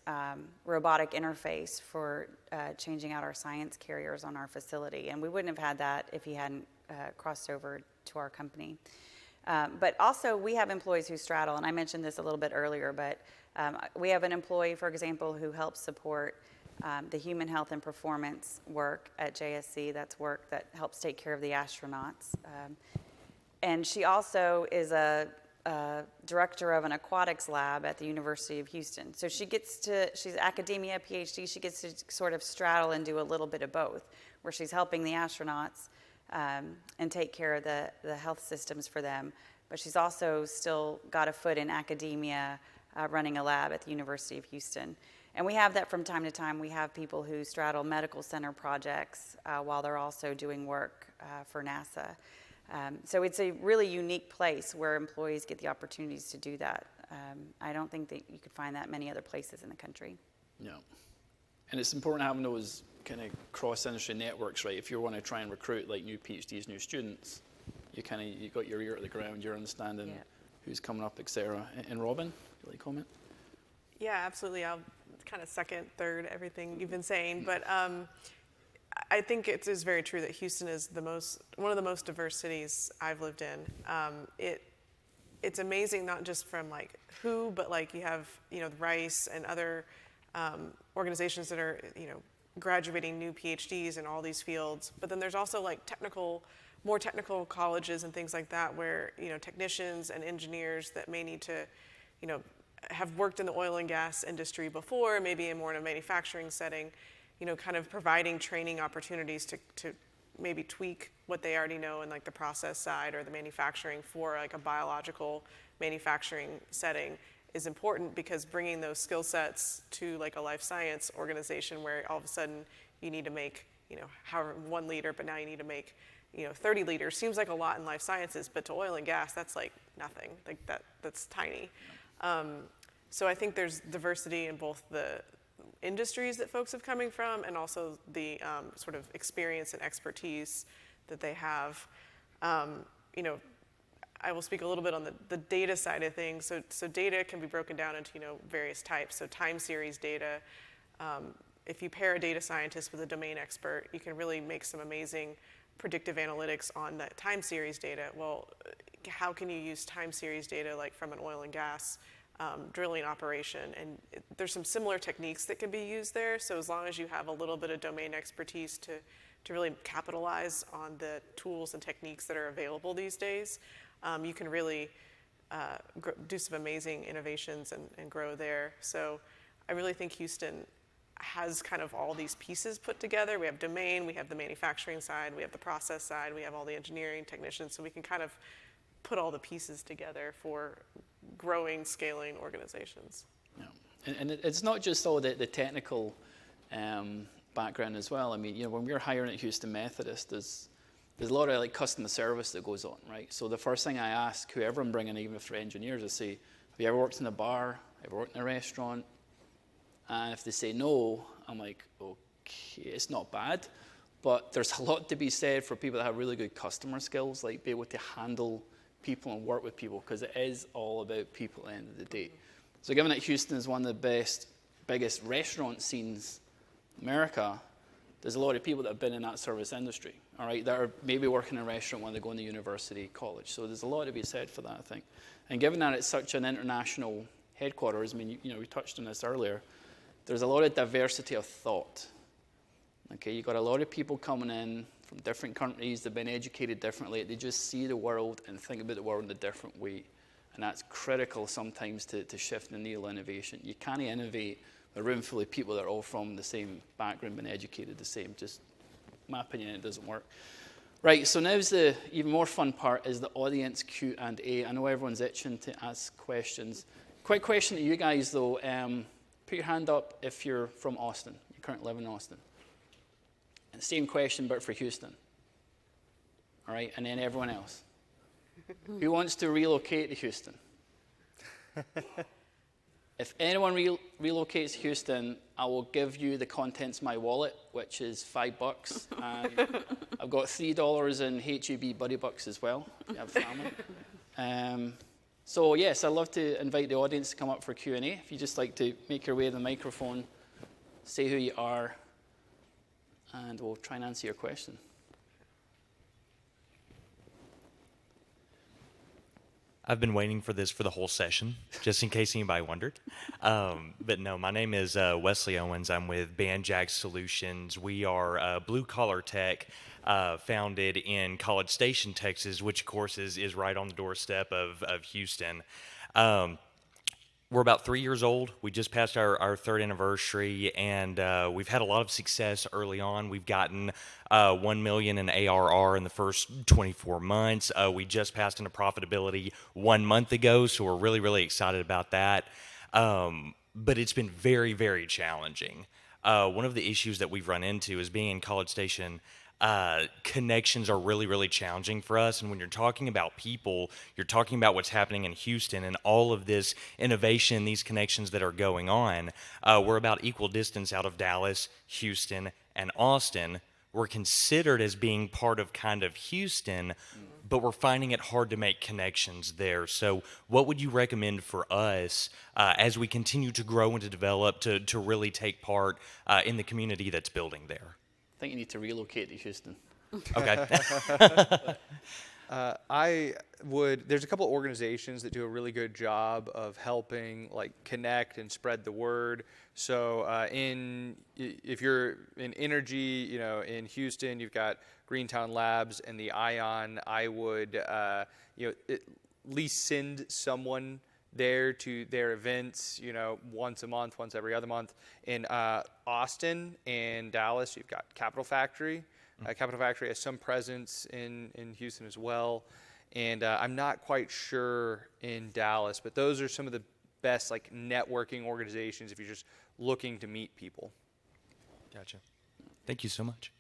C: robotic interface for changing out our science carriers on our facility. And we wouldn't have had that if he hadn't crossed over to our company. But also we have employees who straddle, and I mentioned this a little bit earlier, but we have an employee, for example, who helps support the human health and performance work at JSC. That's work that helps take care of the astronauts. And she also is a director of an aquatics lab at the University of Houston. So she's academia, PhD, she gets to sort of straddle and do a little bit of both, where she's helping the astronauts and take care of the health systems for them. But she's also still got a foot in academia, running a lab at the University of Houston. And we have that from time to time. We have people who straddle medical center projects while they're also doing work for NASA. So it's a really unique place where employees get the opportunities to do that. I don't think that you could find that many other places in the country.
A: Yeah. And it's important having those kind of cross-industry networks, right? If you want to try and recruit like new PhDs, new students, you got your ear to the ground, you're understanding who's coming up, etc. And Robin, you like comment?
D: Yeah, absolutely. I'll kind of second, third everything you've been saying, but I think it is very true that Houston is one of the most diverse cities I've lived in. It's amazing, not just from like who, but like you have Rice and other organizations that are graduating new PhDs in all these fields. But then there's also like more technical colleges and things like that, where technicians and engineers that may need to have worked in the oil and gas industry before, maybe more in a manufacturing setting, kind of providing training opportunities to maybe tweak what they already know in like the process side or the manufacturing for like a biological manufacturing setting is important, because bringing those skill sets to like a life science organization where all of a sudden you need to make, however 1 liter, but now you need to make, 30 liters seems like a lot in life sciences, but to oil and gas, that's like nothing. Like that's tiny. So I think there's diversity in both the industries that folks have coming from and also the sort of experience and expertise that they have. I will speak a little bit on the data side of things. So data can be broken down into various types. So time series data. If you pair a data scientist with a domain expert, you can really make some amazing predictive analytics on that time series data. Well, how can you use time series data like from an oil and gas drilling operation? And there's some similar techniques that can be used there. So as long as you have a little bit of domain expertise to really capitalize on the tools and techniques that are available these days, you can really do some amazing innovations and grow there. So I really think Houston has kind of all these pieces put together. We have domain, we have the manufacturing side, we have the process side, we have all the engineering technicians, so we can kind of put all the pieces together for growing, scaling organizations.
A: Yeah. And it's not just all the technical background as well. I mean, when we're hiring at Houston Methodist, there's a lot of like customer service that goes on, right? So the first thing I ask whoever I'm bringing, even for engineers, is say, have you ever worked in a bar? Ever worked in a restaurant? And if they say no, I'm like, okay, it's not bad, but there's a lot to be said for people that have really good customer skills, like be able to handle people and work with people, because it is all about people at the end of the day. So given that Houston is one of the biggest restaurant scenes in America, there's a lot of people that have been in that service industry, all right, that are maybe working in a restaurant when they're going to university, college. So there's a lot to be said for that, I think. And given that it's such an international headquarters, I mean, we touched on this earlier, there's a lot of diversity of thought. Okay, you've got a lot of people coming in from different countries, they've been educated differently, they just see the world and think about the world in a different way. And that's critical sometimes to shift the needle innovation. You can't innovate a room full of people that are all from the same background, been educated the same. Just, in my opinion, it doesn't work. Right, so now's the even more fun part, is the audience Q&A. I know everyone's itching to ask questions. Quick question to you guys though, put your hand up if you're from Austin, you currently live in Austin. And same question, but for Houston. All right, and then everyone else. Who wants to relocate to Houston? If anyone relocates to Houston, I will give you the contents of my wallet, which is $5. And I've got $3 in HEB Buddy Bucks as well, if you have family. So yes, I'd love to invite the audience to come up for Q&A. If you just like to make your way to the microphone, say who you are, and we'll try and answer your question.
E: I've been waiting for this for the whole session, just in case anybody wondered. But no, my name is Wesley Owens. I'm with Banjack Solutions. We are blue collar tech, founded in College Station, Texas, which of course is right on the doorstep of Houston. We're about 3 years old. We just passed our third anniversary, and we've had a lot of success early on. We've gotten 1 million in ARR in the first 24 months. We just passed into profitability 1 month ago, so we're really, really excited about that. But it's been very, very challenging. One of the issues that we've run into is being in College Station, connections are really, really challenging for us. And when you're talking about people, you're talking about what's happening in Houston and all of this innovation, these connections that are going on. We're about equal distance out of Dallas, Houston, and Austin. We're considered as being part of kind of Houston, but we're finding it hard to make connections there. So what would you recommend for us as we continue to grow and to develop to really take part in the community that's building there?
A: I think you need to relocate to Houston.
E: Okay.
B: There's a couple of organizations that do a really good job of helping like connect and spread the word. So if you're in energy, in Houston, you've got Greentown Labs and the ION. I would at least send someone there to their events, once a month, once every other month. In Austin and Dallas, you've got Capital Factory. Capital Factory has some presence in Houston as well. And I'm not quite sure in Dallas, but those are some of the best networking organizations if you're just looking to meet people.
E: Gotcha. Thank you so much.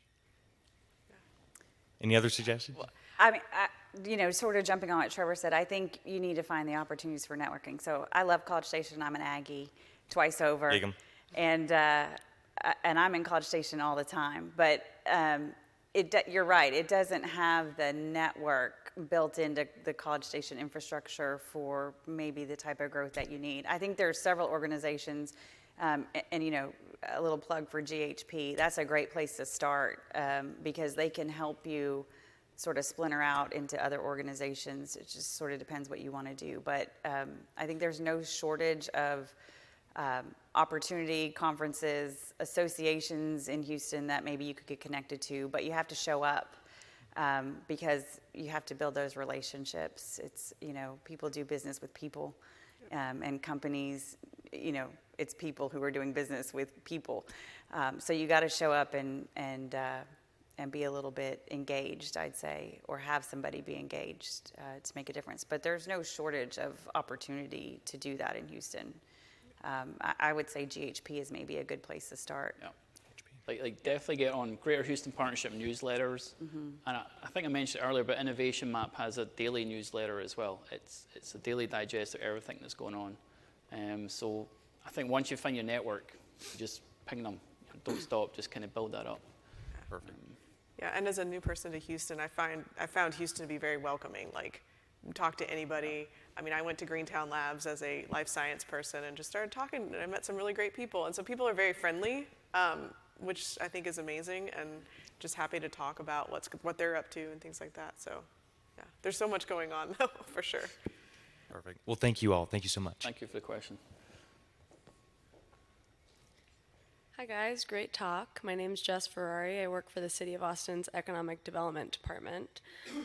E: Any other suggestions?
C: I mean, sort of jumping on what Trevor said, I think you need to find the opportunities for networking. So I love College Station. I'm an Aggie twice over.
E: Dig 'em.
C: And I'm in College Station all the time. But you're right. It doesn't have the network built into the College Station infrastructure for maybe the type of growth that you need. I think there's several organizations, and a little plug for GHP. That's a great place to start because they can help you sort of splinter out into other organizations. It just sort of depends what you want to do. But I think there's no shortage of opportunity, conferences, associations in Houston that maybe you could get connected to, but you have to show up because you have to build those relationships. It's, people do business with people and companies, it's people who are doing business with people. So you got to show up and be a little bit engaged, I'd say, or have somebody be engaged to make a difference. But there's no shortage of opportunity to do that in Houston. I would say GHP is maybe a good place to start.
A: Yeah. Definitely get on Greater Houston Partnership newsletters. And I think I mentioned earlier, but Innovation Map has a daily newsletter as well. It's a daily digest of everything that's going on. So I think once you find your network, just ping them. Don't stop. Just kind of build that up.
B: Perfect.
D: Yeah, and as a new person to Houston, I found Houston to be very welcoming. Talk to anybody. I mean, I went to Greentown Labs as a life science person and just started talking, and I met some really great people. And so people are very friendly, which I think is amazing, and just happy to talk about what they're up to and things like that. So, yeah, there's so much going on, though, for sure.
E: Perfect. Well, thank you all. Thank you so much.
A: Thank you for the question.
F: Hi guys, great talk. My name's Jess Ferrari. I work for the City of Austin's Economic Development Department.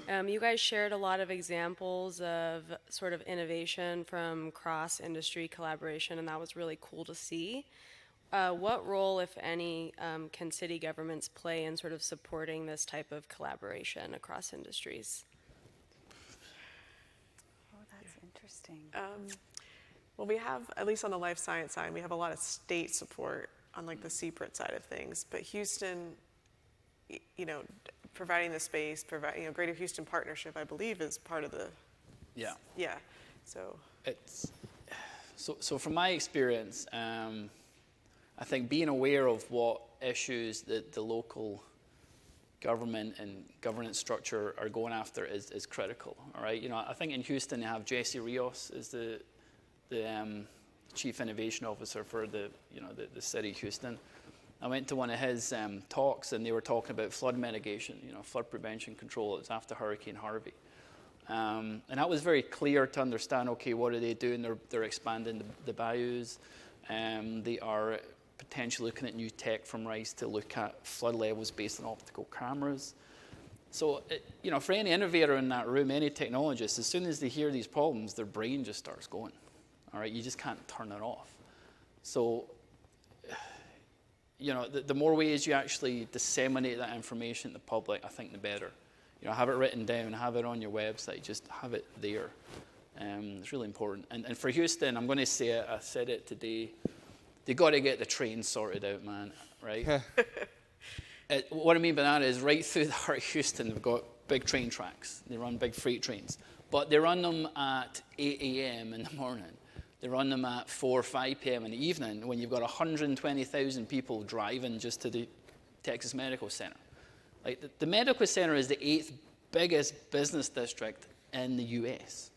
F: You guys shared a lot of examples of sort of innovation from cross-industry collaboration, and that was really cool to see. What role, if any, can city governments play in sort of supporting this type of collaboration across industries?
C: Oh, that's interesting.
D: Well, we have, at least on the life science side, we have a lot of state support on the CPRIT side of things. But Houston, providing the space, Greater Houston Partnership, I believe, is part of the.
A: Yeah.
D: Yeah. So.
A: So from my experience, I think being aware of what issues that the local government and governance structure are going after is critical. All right. I think in Houston you have Jesse Rios as the Chief Innovation Officer for the city of Houston. I went to one of his talks, and they were talking about flood mitigation, flood prevention control. It was after Hurricane Harvey. And that was very clear to understand, okay, what are they doing? They're expanding the bayous. They are potentially looking at new tech from RISE to look at flood levels based on optical cameras. So, for any innovator in that room, any technologist, as soon as they hear these problems, their brain just starts going. All right, you just can't turn it off. So, the more ways you actually disseminate that information to the public, I think the better. Have it written down, have it on your website, just have it there. It's really important. And for Houston, I'm going to say it, I said it today, they got to get the trains sorted out, man, right? What I mean by that is right through the heart of Houston, they've got big train tracks. They run big freight trains. But they run them at 8 a.m. in the morning. They run them at 4 or 5 p.m. in the evening when you've got 120,000 people driving just to the Texas Medical Center. The Medical Center is the 8th biggest business district in the U.S.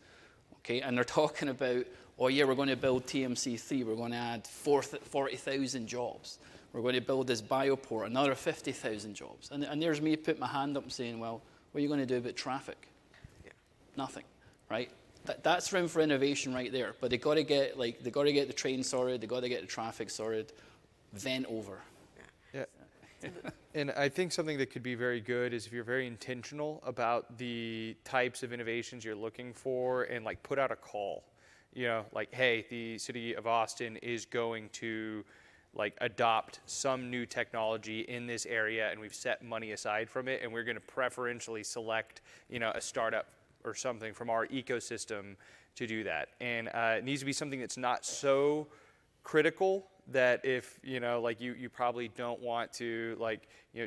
A: Okay, and they're talking about, oh yeah, we're going to build TMC3. We're going to add 40,000 jobs. We're going to build this bioport, another 50,000 jobs. And there's me putting my hand up and saying, well, what are you going to do about traffic? Yeah. Nothing, right? That's room for innovation right there. But they got to get the train sorted. They got to get the traffic sorted. Vent over.
B: Yeah. And I think something that could be very good is if you're very intentional about the types of innovations you're looking for, and put out a call. like, hey, the city of Austin is going to like adopt some new technology in this area, and we've set money aside from it, and we're going to preferentially select, a startup or something from our ecosystem to do that. And it needs to be something that's not so critical that if, like you probably don't want to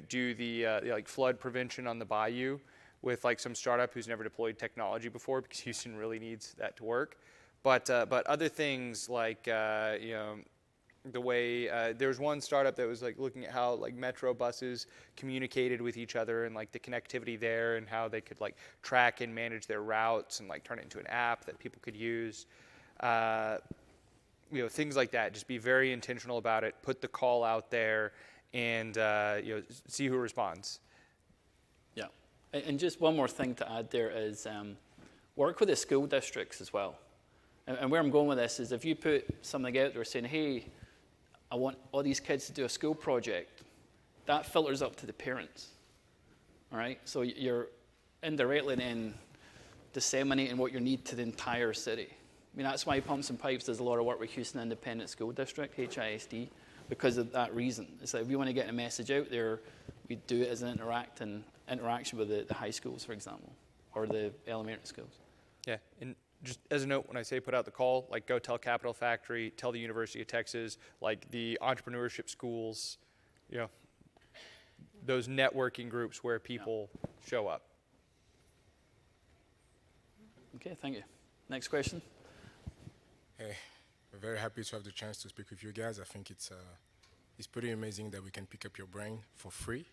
B: do the like flood prevention on the bayou with like some startup who's never deployed technology before, because Houston really needs that to work. But other things like, the way there's one startup that was like looking at how like metro buses communicated with each other and like the connectivity there, and how they could like track and manage their routes and like turn it into an app that people could use. Things like that. Just be very intentional about it. Put the call out there, and see who responds.
A: Yeah, and just one more thing to add there is work with the school districts as well. And where I'm going with this is, if you put something out there saying, hey, I want all these kids to do a school project, that filters up to the parents, all right? So you're indirectly then disseminating what you need to the entire city. I mean, that's why Pumps and Pipes does a lot of work with Houston Independent School District, HISD, because of that reason. It's like, if we want to get a message out there, we do it as an interaction with the high schools, for example, or the elementary schools.
B: Yeah, and just as a note, when I say put out the call, like go tell Capital Factory, tell the University of Texas, like the entrepreneurship schools, those networking groups where people show up.
A: Okay, thank you. Next question.
G: Hey, we're very happy to have the chance to speak with you guys. I think it's pretty amazing that we can pick up your brain for free.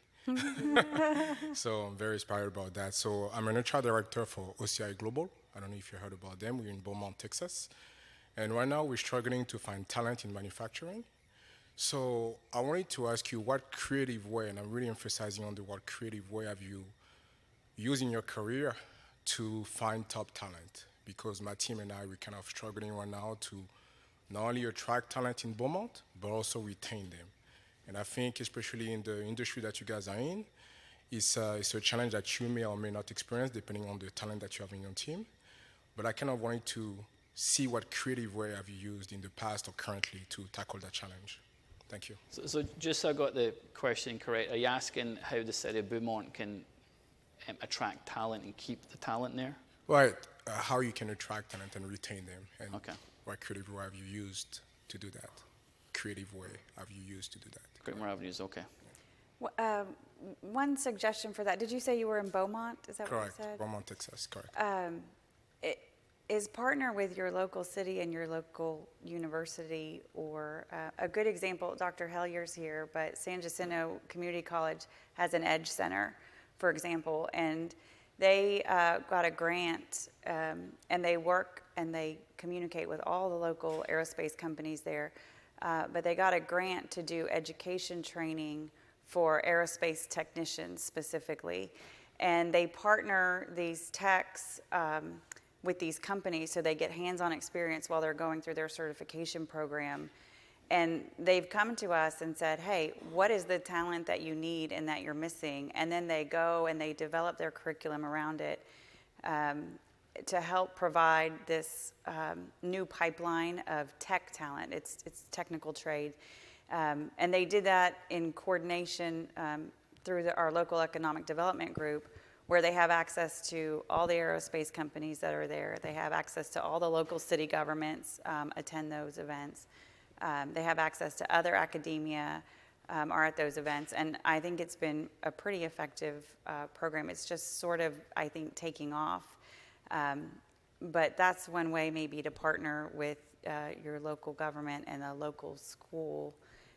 G: So I'm very inspired about that. So I'm an HR director for OCI Global. I don't know if you heard about them. We're in Beaumont, Texas. And right now we're struggling to find talent in manufacturing. So I wanted to ask you, what creative way, and I'm really emphasizing on the word creative way, have you used in your career to find top talent? Because my team and I, we're kind of struggling right now to not only attract talent in Beaumont, but also retain them. And I think, especially in the industry that you guys are in, it's a challenge that you may or may not experience, depending on the talent that you have in your team. But I kind of wanted to see what creative way have you used in the past or currently to tackle that challenge. Thank you.
A: So just so I got the question correct, are you asking how the city of Beaumont can attract talent and keep the talent there?
G: Right. How you can attract talent and retain them, and
A: Okay.
G: what creative way have you used to do that? Creative way have you used to do that?
A: Great, more avenues, okay.
C: One suggestion for that, did you say you were in Beaumont? Is that
G: Correct.
C: what you said?
G: Beaumont, Texas. Correct.
C: Is partner with your local city and your local university, or a good example, Dr. Hellier's here, but San Jacinto Community College has an EDGE Center, for example, and they got a grant, and they work and they communicate with all the local aerospace companies there, but they got a grant to do education training for aerospace technicians specifically, and they partner these techs with these companies so they get hands-on experience while they're going through their certification program. And they've come to us and said, hey, what is the talent that you need and that you're missing? And then they go and they develop their curriculum around it to help provide this new pipeline of tech talent. It's technical trade. And they did that in coordination through our local economic development group, where they have access to all the aerospace companies that are there. They have access to all the local city governments attend those events. They have access to other academia are at those events. And I think it's been a pretty effective program. It's just sort of, I think, taking off. But that's one way maybe to partner with your local government and a local school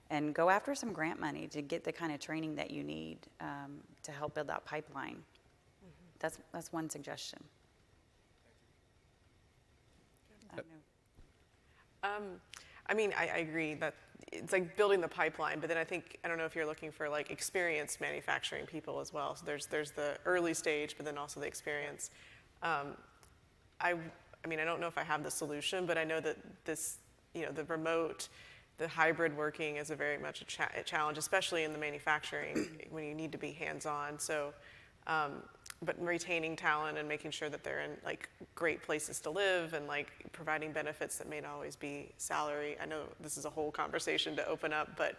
C: and go after some grant money to get the kind of training that you need to help build that pipeline. That's one suggestion. I don't know.
D: I mean, I agree that it's like building the pipeline, but then I don't know if you're looking for like experienced manufacturing people as well. So there's the early stage, but then also the experience. I mean, I don't know if I have the solution, but I know that this, the remote, the hybrid working is a very much a challenge, especially in the manufacturing when you need to be hands-on. So but retaining talent and making sure that they're in like great places to live and like providing benefits that may not always be salary. I know this is a whole conversation to open up, but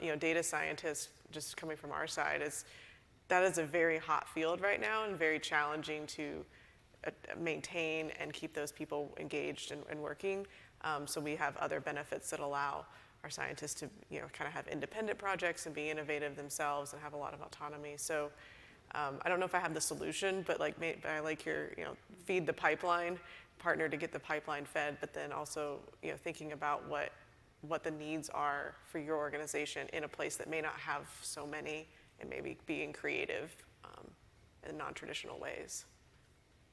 D: you know, data scientists, just coming from our side, that is a very hot field right now and very challenging to maintain and keep those people engaged and working. So we have other benefits that allow our scientists to, you know, kind of have independent projects and be innovative themselves and have a lot of autonomy. So I don't know if I have the solution, but like I like your, you know, feed the pipeline, partner to get the pipeline fed, but then also, you know, thinking about what the needs are for your organization in a place that may not have so many, and maybe being creative in non-traditional ways.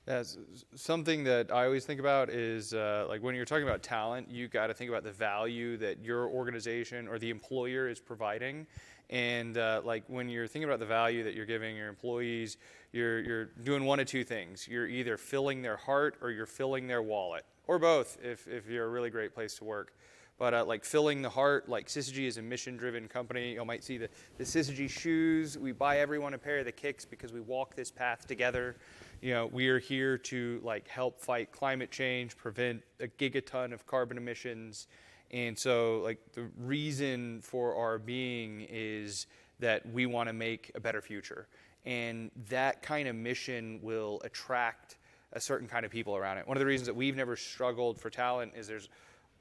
B: That's something that I always think about is like when you're talking about talent, you got to think about the value that your organization or the employer is providing. And like when you're thinking about the value that you're giving your employees, you're doing one of two things. You're either filling their heart or you're filling their wallet, or both if you're a really great place to work. But like filling the heart, like Syzygy is a mission-driven company. You might see the Syzygy shoes. We buy everyone a pair of the kicks because we walk this path together. You know, we are here to like help fight climate change, prevent a gigaton of carbon emissions. And so like the reason for our being is that we want to make a better future. And that kind of mission will attract a certain kind of people around it. One of the reasons that we've never struggled for talent is there's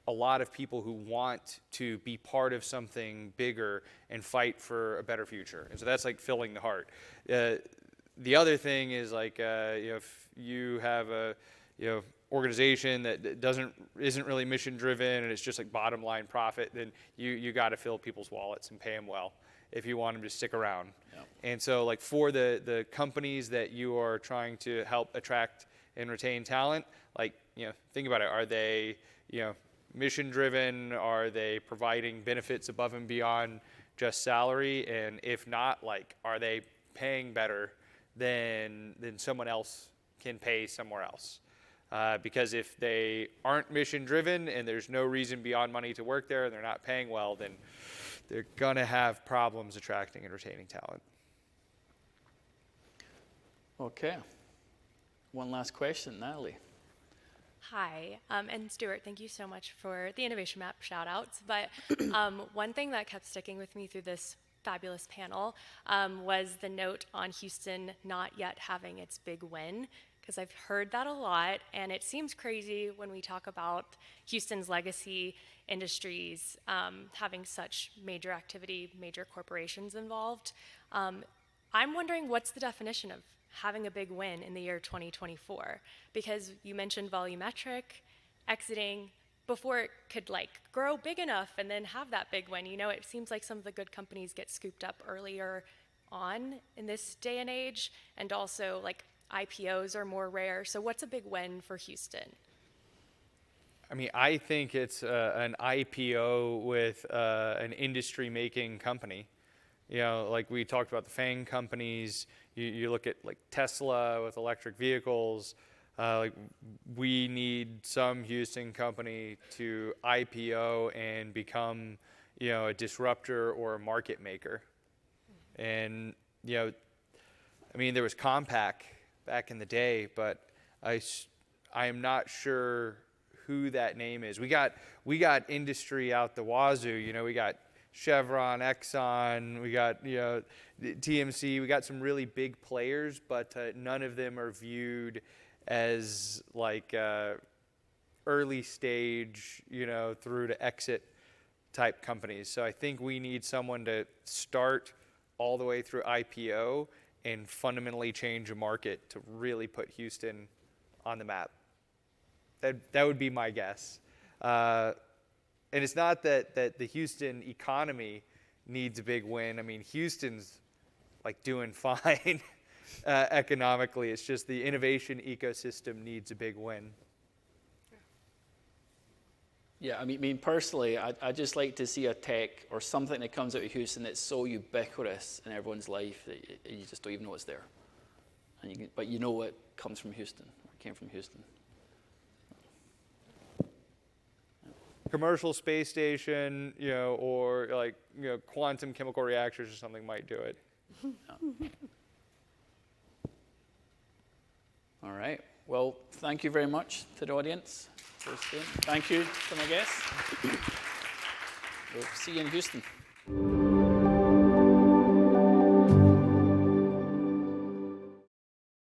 B: a lot of people who want to be part of something bigger and fight for a better future. And so that's like filling the heart. The other thing is like, you know, if you have a, you know, organization that isn't really mission driven and it's just like bottom line profit, then you got to fill people's wallets and pay them well if you want them to stick around. Yep. And so like for the companies that you are trying to help attract and retain talent, like, you know, think about it. Are they, you know, mission driven? Are they providing benefits above and beyond just salary? And if not, like, are they paying better than someone else can pay somewhere else? Because if they aren't mission driven and there's no reason beyond money to work there and they're not paying well, then they're gonna have problems attracting and retaining talent.
A: Okay. One last question, Natalie.
H: Hi, and Stuart, thank you so much for the Innovation Map shout outs. But one thing that kept sticking with me through this fabulous panel was the note on Houston not yet having its big win, because I've heard that a lot, and it seems crazy when we talk about Houston's legacy industries having such major activity, major corporations involved. I'm wondering, what's the definition of having a big win in the year 2024? Because you mentioned volumetric, exiting before it could like grow big enough and then have that big win. You know, it seems like some of the good companies get scooped up earlier on in this day and age, and also like IPOs are more rare. So what's a big win for Houston?
B: I mean, I think it's an IPO with an industry-making company. You know, like we talked about the FANG companies. You look at like Tesla with electric vehicles. Like we need some Houston company to IPO and become, you know, a disruptor or a market maker. And, you know, I mean, there was Compaq back in the day, but I am not sure who that name is. We got industry out the wazoo. You know, we got Chevron, Exxon, we got, you know, TMC. We got some really big players, but none of them are viewed as like early stage, you know, through to exit type companies. So I think we need someone to start all the way through IPO and fundamentally change a market to really put Houston on the map. That would be my guess. And it's not that the Houston economy needs a big win. I mean, Houston's like doing fine economically. It's just the innovation ecosystem needs a big win.
A: Yeah, I mean personally, I just like to see a tech or something that comes out of Houston that's so ubiquitous in everyone's life that you just don't even know it's there. And but you know it comes from Houston, or came from Houston.
B: Commercial space station, you know, or like, you know, quantum chemical reactors or something might do it.
A: All right. Well, thank you very much to the audience for staying. Thank you to my guests. We'll see you in Houston.